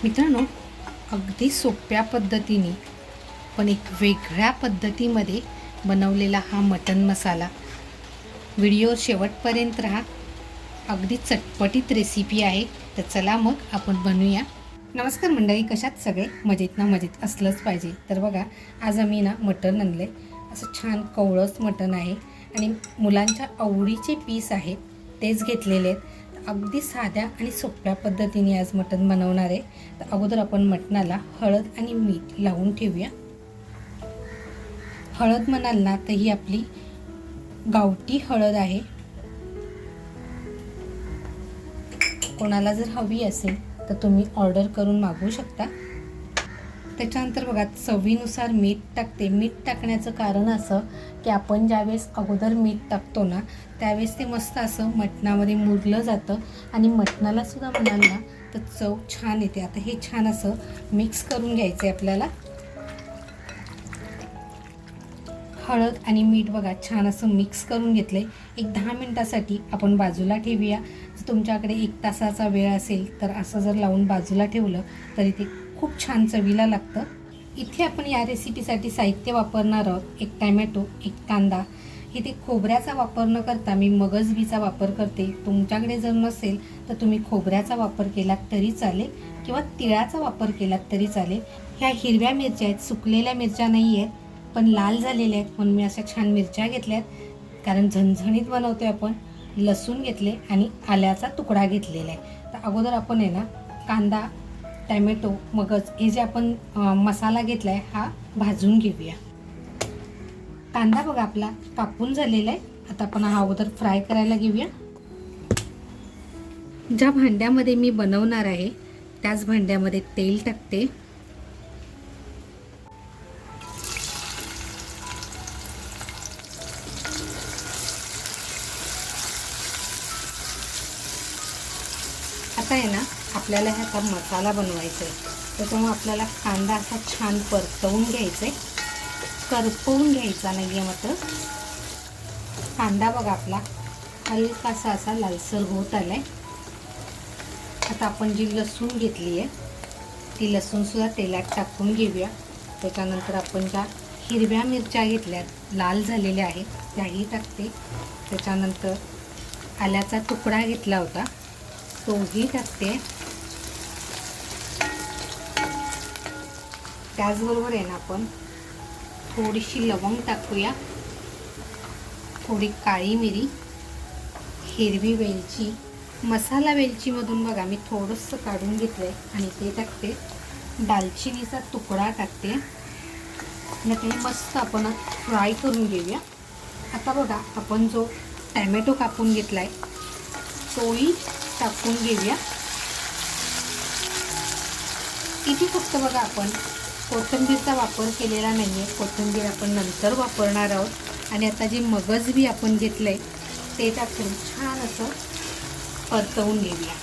मित्रांनो, अगदी सोप्या पद्धतीने पण एक वेगळ्या पद्धतीमध्ये बनवलेला हा मटण मसाला. व्हिडिओ शेवटपर्यंत राहा. अगदी चटपटीत रेसिपी आहे. तर चला मग आपण बनवूया. नमस्कार मंडळी, कशात सगळे मजेत ना? मजेत असलंच पाहिजे. तर बघा, आज आम्ही मटण आणले. असं छान कवळंच मटण आहे आणि मुलांच्या आवडीचे पीस आहेत तेच घेतलेले आहेत. अगदी साध्या आणि सोप्या पद्धतीने आज मटण बनवणार आहे. तर अगोदर आपण मटणाला हळद आणि मीठ लावून ठेवूया. हळद म्हणाल ना तर ही आपली गावठी हळद आहे. कोणाला जर हवी असेल तर तुम्ही ऑर्डर करून मागवू शकता. त्याच्यानंतर बघा, चवीनुसार मीठ टाकते. मीठ टाकण्याचं कारण असं की आपण ज्यावेळेस अगोदर मीठ टाकतो ना त्यावेळेस ते मस्त असं मटणामध्ये मुरलं जातं आणि मटणाला सुद्धा म्हणाल ना तर चव छान येते. आता हे छान असं मिक्स करून घ्यायचं आहे आपल्याला. हळद आणि मीठ बघा छान असं मिक्स करून घेतलं आहे. एक 10 मिनटासाठी आपण बाजूला ठेवूया. जर तुमच्याकडे 1 तासाचा वेळ असेल तर असं जर लावून बाजूला ठेवलं तरी ते खूप छान चवीला लागतं. इथे आपण या रेसिपीसाठी साहित्य वापरणार आहोत. 1 टॅमॅटो, 1 कांदा. इथे खोबऱ्याचा वापर न करता मी मगजबीचा वापर करते. तुमच्याकडे जर नसेल तर तुम्ही खोबऱ्याचा वापर केलात तरी चालेल किंवा तिळाचा वापर केलात तरी चालेल. ह्या हिरव्या मिरच्या आहेत, सुकलेल्या मिरच्या नाही आहेत पण लाल झालेल्या आहेत म्हणून मी अशा छान मिरच्या घेतल्यात. कारण झणझणीत बनवतोय आपण. लसूण घेतले आणि आल्याचा तुकडा घेतलेला आहे. तर अगोदर आपण कांदा, टॅमॅटो, मगज हे जे आपण मसाला घेतला आहे हा भाजून घेऊया. कांदा बघा आपला कापून झालेला आहे. आता आपण हा अगोदर फ्राय करायला घेऊया. ज्या भांड्यामध्ये मी बनवणार आहे त्याच भांड्यामध्ये तेल टाकते. आता आपल्याला ह्याचा मसाला बनवायचा आहे. त्याच्यामुळे आपल्याला कांदा असा छान परतवून घ्यायचा आहे. करपवून घ्यायचा नाही आहे मात्र. कांदा बघा आपला हलकासा असा लालसर होत आला आहे. आता आपण जी लसूण घेतली आहे ती लसूणसुद्धा तेलात टाकून घेऊया. त्याच्यानंतर आपण ज्या हिरव्या मिरच्या घेतल्यात लाल झालेल्या आहेत त्याही टाकते. त्याच्यानंतर आल्याचा तुकडा घेतला होता तोही टाकते. त्याचबरोबर आपण थोडीशी लवंग टाकूया, थोडी काळी मिरी, हिरवी वेलची, मसाला वेलचीमधून बघा मी थोडंसं काढून घेतलं आहे आणि ते टाकते. दालचिनीचा तुकडा टाकते आणि ते मस्त आपण फ्राय करून घेऊया. आता बघा आपण जो टॅमॅटो कापून घेतला आहे तोही टाकून घेऊया. इथे फक्त बघा आपण कोथिंबीरचा वापर केलेला नाही आहे. कोथिंबीर आपण नंतर वापरणार आहोत. आणि आता जे मगज बी आपण घेतलं आहे ते टाकून छान असं परतवून घेऊया.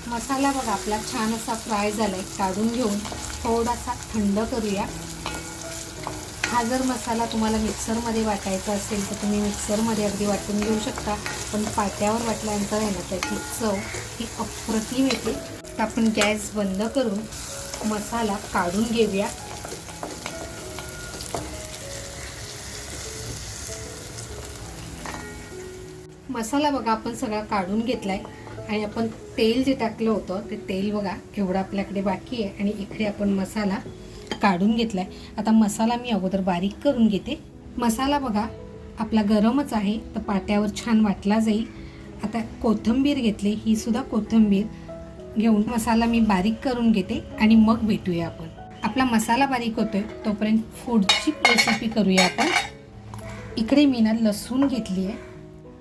मसाला बघा आपला छान असा फ्राय झाला आहे. काढून घेऊन थोडासा थंड करूया. हा जर मसाला तुम्हाला मिक्सरमध्ये वाटायचा असेल तर तुम्ही मिक्सरमध्ये अगदी वाटून घेऊ शकता. पण पाट्यावर वाटल्यानंतर त्याची चव ही अप्रतिम येते. तर आपण गॅस बंद करून मसाला काढून घेऊया. मसाला बघा आपण सगळा काढून घेतलाय आणि आपण तेल जे टाकलं होतं ते तेल बघा एवढं आपल्याकडे बाकी आहे आणि इकडे आपण मसाला काढून घेतलाय. आता मसाला मी अगोदर बारीक करून घेते. मसाला बघा आपला गरमच आहे तर पाट्यावर छान वाटला जाईल. आता कोथिंबीर घेतली, ही सुद्धा कोथिंबीर घेऊन मसाला मी बारीक करून घेते आणि मग भेटूया आपण. आपला मसाला बारीक होतोय तोपर्यंत पुढची रेसिपी करूया आपण. इकडे मी लसूण घेतली आहे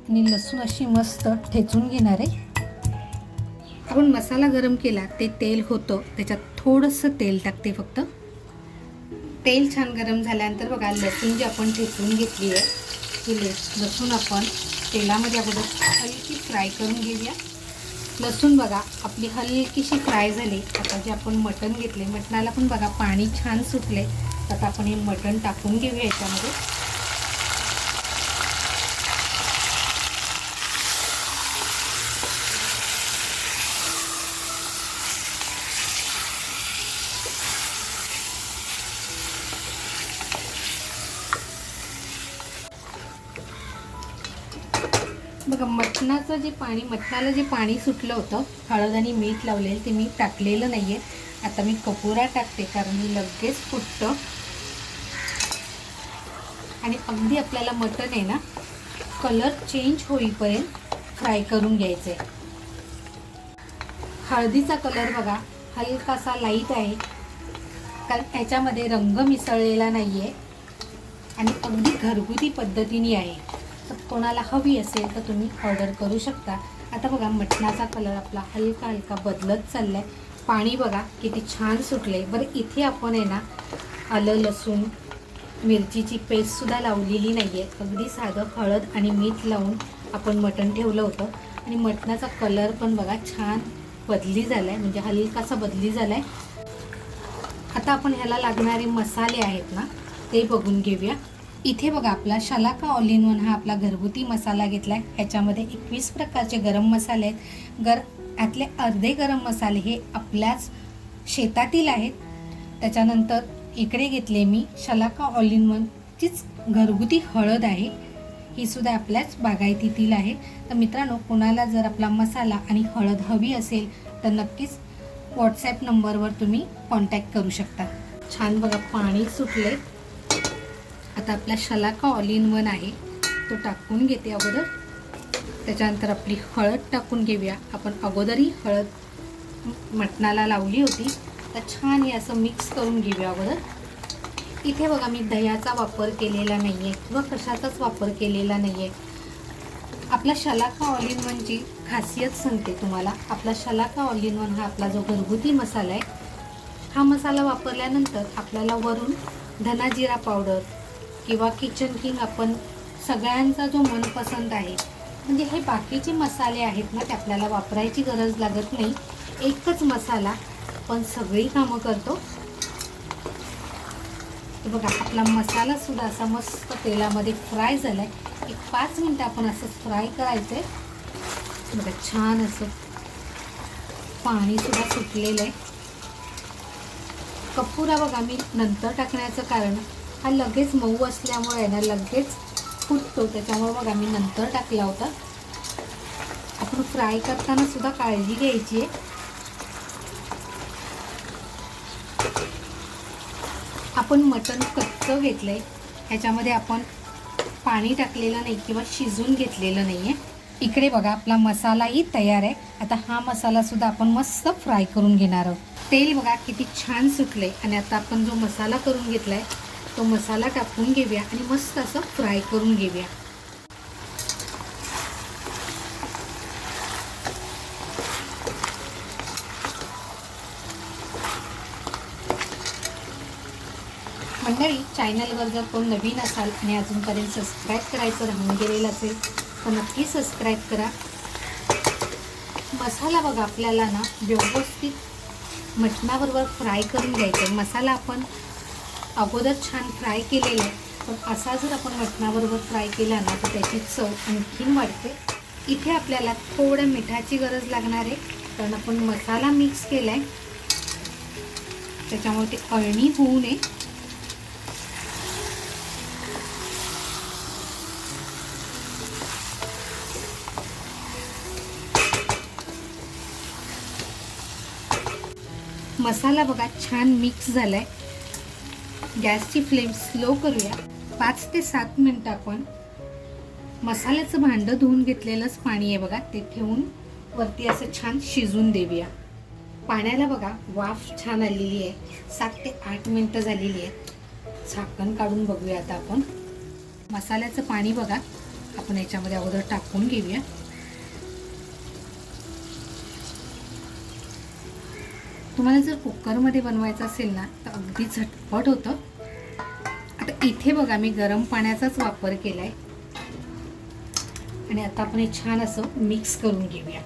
आणि लसूण अशी मस्त ठेचून घेणार आहे. आपण मसाला गरम केला ते तेल होतं त्याच्यात थोडंसं तेल टाकते फक्त. तेल छान गरम झाल्यानंतर बघा लसूण जी आपण ठेचून घेतली आहे ती लसूण आपण तेलामध्ये अगोदर हलकी फ्राय करून घेऊया. लसूण बघा आपली हलकीशी फ्राय झाली. आता जे आपण मटण घेतले मटणाला पण बघा पाणी छान सुटले. आता आपण हे मटण टाकून घेऊया याच्यामध्ये. बघा मटणाला जे पाणी सुटलं होतं हळद आणि मीठ लावलेलं ते मी टाकलेलं नाही आहे. आता मी कपुरा टाकते कारण मी लगेच फुटतं. आणि अगदी आपल्याला मटण आहे ना कलर चेंज होईपर्यंत फ्राय करून घ्यायचं आहे. हळदीचा कलर बघा हलकासा लाईट आहे कारण याच्यामध्ये रंग मिसळलेला नाही आहे आणि अगदी घरगुती पद्धतीने आहे. तर कोणाला हवी असेल तर तुम्ही ऑर्डर करू शकता. आता बघा मटणाचा कलर आपला हलका हलका बदलत चालला आहे. पाणी बघा किती छान सुटले. बरं इथे आपण आहे ना आलं लसूण मिरचीची पेस्टसुद्धा लावलेली नाही आहे. अगदी साधं हळद आणि मीठ लावून आपण मटण ठेवलं होतं आणि मटणाचा कलर पण बघा छान बदली झाला आहे म्हणजे हलकासा बदली झाला आहे. आता आपण ह्याला लागणारे मसाले आहेत ना ते बघून घेऊया. इथे बघा आपला शलाका ऑल इन वन हा आपला घरगुती मसाला घेतला आहे. ह्याच्यामध्ये 21 प्रकारचे गरम मसाले आहेत. यातले अर्धे गरम मसाले हे आपल्याच शेतातील आहेत. त्याच्यानंतर इकडे घेतले मी शलाका ऑल इन वनचीच घरगुती हळद आहे. ही सुद्धा आपल्याच बागायतीतील आहे. तर मित्रांनो कोणाला जर आपला मसाला आणि हळद हवी असेल तर नक्कीच व्हॉट्सॲप नंबरवर तुम्ही कॉन्टॅक्ट करू शकता. छान बघा पाणी सुटले. आता आपला शलाका ऑल इन वन आहे तो टाकून घेते अगोदर. त्याच्यानंतर आपली हळद टाकून घेऊया. आपण अगोदरही हळद मटणाला लावली होती तर छान हे असं मिक्स करून घेऊया अगोदर. इथे बघा मी दह्याचा वापर केलेला नाही आहे किंवा कशाचाच वापर केलेला नाही आहे. आपला शलाका ऑल इन वनची खासियत सांगते तुम्हाला. आपला शलाका ऑल इन वन हा आपला जो घरगुती मसाला आहे हा मसाला वापरल्यानंतर आपल्याला वरून धना जिरा पावडर किंवा किचन किंग आपण सगळ्यांचा जो मनपसंत आहे म्हणजे हे बाकीचे मसाले आहेत ना ते आपल्याला वापरायची गरज लागत नाही. एकच मसाला पण सगळी कामं करतो. बघा आपला मसाला सुद्धा असा मस्त तेलामध्ये फ्राय झाला आहे. एक 5 मिनटं आपण असं फ्राय करायचं आहे. बघा छान असं पाणी सुद्धा सुटलेलं आहे. कपुरा बघा मी नंतर टाकण्याचं कारण हा लगेच मऊ असल्यामुळे ना लगेच फुटतो. त्याच्यामुळे बघा मी नंतर टाकला होता. आपण फ्राय करताना सुद्धा काळजी घ्यायची आहे. आपण मटण कच्चं घेतलं आहे. ह्याच्यामध्ये आपण पाणी टाकलेलं नाही किंवा शिजून घेतलेलं नाही आहे. इकडे बघा आपला मसालाही तयार आहे. आता हा मसालासुद्धा आपण मस्त फ्राय करून घेणार आहोत. तेल बघा किती छान सुटले आणि आता आपण जो मसाला करून घेतला आहे तो मसाला टाकून घेऊया आणि मस्त असं फ्राय करून घेऊया. मंडळी चॅनलवर जर कोण नवीन असाल आणि अजूनपर्यंत सबस्क्राईब करायचं राहून गेलेलं असेल तर नक्की सबस्क्राईब करा. मसाला बघा आपल्याला ना व्यवस्थित मटणाबरोबर फ्राय करून घ्यायचा आहे. मसाला आपण अगोदर छान फ्राय केलेला आहे पण असा जर आपण मटणाबरोबर फ्राय केला ना तर त्याची चव आणखीन वाढते. इथे आपल्याला थोडं मिठाची गरज लागणार आहे कारण आपण मसाला मिक्स केला आहे त्याच्यामुळे ते अळणी होऊ नये. मसाला बघा छान मिक्स झाला आहे. गॅसची फ्लेम स्लो करूया. 5 ते 7 मिनटं आपण मसाल्याचं भांडं धुवून घेतलेलंच पाणी आहे बघा ते ठेवून वरती असं छान शिजून देऊया. पाण्याला बघा वाफ छान आलेली आहे. 7 ते 8 मिनटं झालेली आहे. झाकण काढून बघूया. आता आपण मसाल्याचं पाणी बघा आपण याच्यामध्ये अगोदर टाकून घेऊया. तुम्हाला जर कुकरमध्ये बनवायचं असेल ना तर अगदी झटपट होतं. आता इथे बघा मी गरम पाण्याचाच वापर केला आहे आणि आता आपण हे छान असं मिक्स करून घेऊया.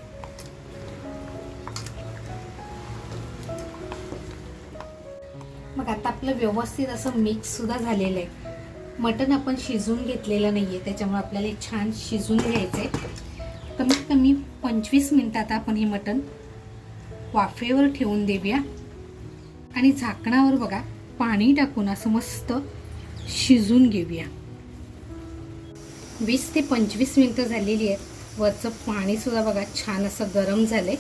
मग आता आपलं व्यवस्थित असं मिक्स सुद्धा झालेलं आहे. मटण आपण शिजून घेतलेलं नाही आहे त्याच्यामुळे आपल्याला छान शिजून घ्यायचं आहे. कमीत कमी 25 मिनिटात आपण हे मटण वाफेवर ठेवून देऊया आणि झाकणावर बघा पाणी टाकून असं मस्त शिजून घेऊया. 20 ते 25 मिनिटं झालेली आहेत. वरचं पाणीसुद्धा बघा छान असं गरम झालं आहे.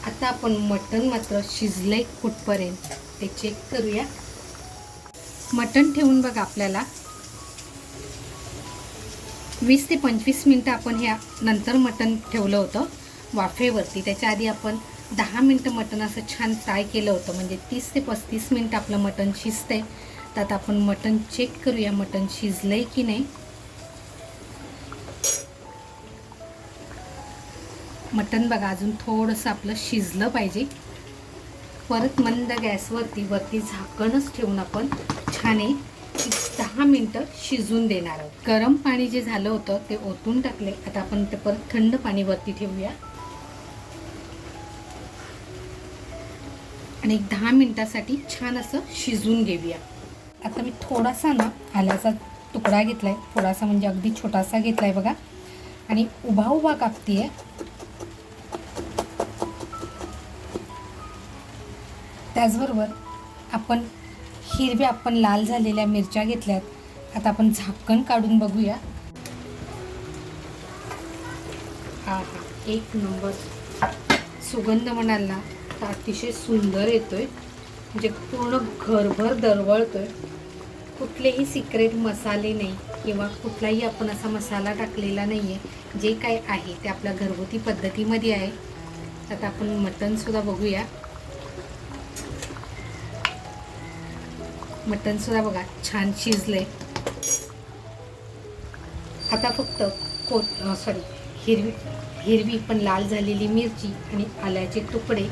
आता आपण मटण मात्र शिजलं आहे कुठपर्यंत ते चेक करूया. मटण ठेवून बघा आपल्याला 20 ते 25 मिनटं आपण ह्या नंतर मटण ठेवलं होतं वाफेवरती. त्याच्या आधी आपण 10 मिनटं मटण असं छान फ्राय केलं होतं, म्हणजे 30 ते 35 मिनटं आपलं मटण शिजतंय. तर आता आपण मटण चेक करूया मटण शिजलंय की नाही. मटण बघा अजून थोडंसं आपलं शिजलं पाहिजे. परत मंद गॅसवरती वरती झाकणच ठेवून आपण छान 10 मिनटं शिजून देणार आहोत. गरम पाणी जे झालं होतं ते ओतून टाकले. आता आपण ते परत थंड पाणी वरती ठेवूया आणि 10 मिनटासाठी छान असं शिजून घेऊया. आता मी थोडासा ना आल्याचा तुकडा घेतलाय, थोडासा म्हणजे अगदी छोटासा घेतलाय बघा, आणि उभा उभा कापतीये. त्याचबरोबर आपण लाल झालेल्या मिरच्या घेतल्यात. आता आपण झाकण काढून बघूया. हा एक नंबर सुगंध म्हणाल ना तर अतिशय सुंदर येतोय, म्हणजे पूर्ण घरभर दरवळतोय. कुठलेही सिक्रेट मसाले नाही किंवा कुठलाही आपण असा मसाला टाकलेला नाही आहे. जे काय आहे ते आपल्या घरगुती पद्धतीमध्ये आहे. आता आपण मटणसुद्धा बघूया. मटणसुद्धा बघा छान शिजले. आता फक्त हिरवी पण लाल झालेली मिरची आणि आल्याचे तुकडे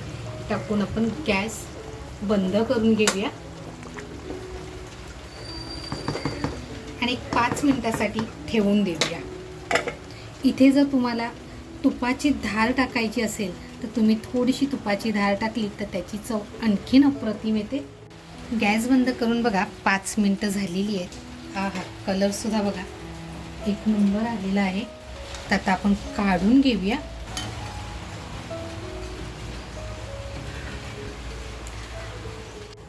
टाकून आपण गॅस बंद करून घेऊया आणि 5 मिनिटासाठी ठेवून देऊया. इथे जर तुम्हाला तुपाची धार टाकायची असेल तर तुम्ही थोडीशी तुपाची धार टाकली तर त्याची चव आणखीन अप्रतिम येते. गॅस बंद करून बघा 5 मिनिटं झालेली आहेत. हा कलरसुद्धा बघा एक नंबर आलेला आहे. तर आता आपण काढून घेऊया.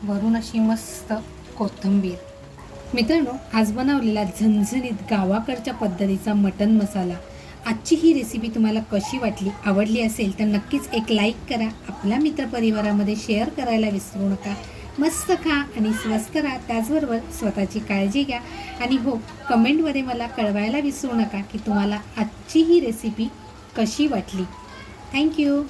वरून अशी मस्त कोथिंबीर. मित्रांनो, आज बनवलेला झणझणीत गावाकडच्या पद्धतीचा मटण मसाला, आजची ही रेसिपी तुम्हाला कशी वाटली, आवडली असेल तर नक्कीच एक लाईक करा. आपल्या मित्रपरिवारामध्ये शेअर करायला विसरू नका. मस्त खा आणि स्वस्त राहा. त्याचबरोबर स्वतःची काळजी घ्या. आणि हो, कमेंटमध्ये मला कळवायला विसरू नका की तुम्हाला आजची ही रेसिपी कशी वाटली. थँक्यू.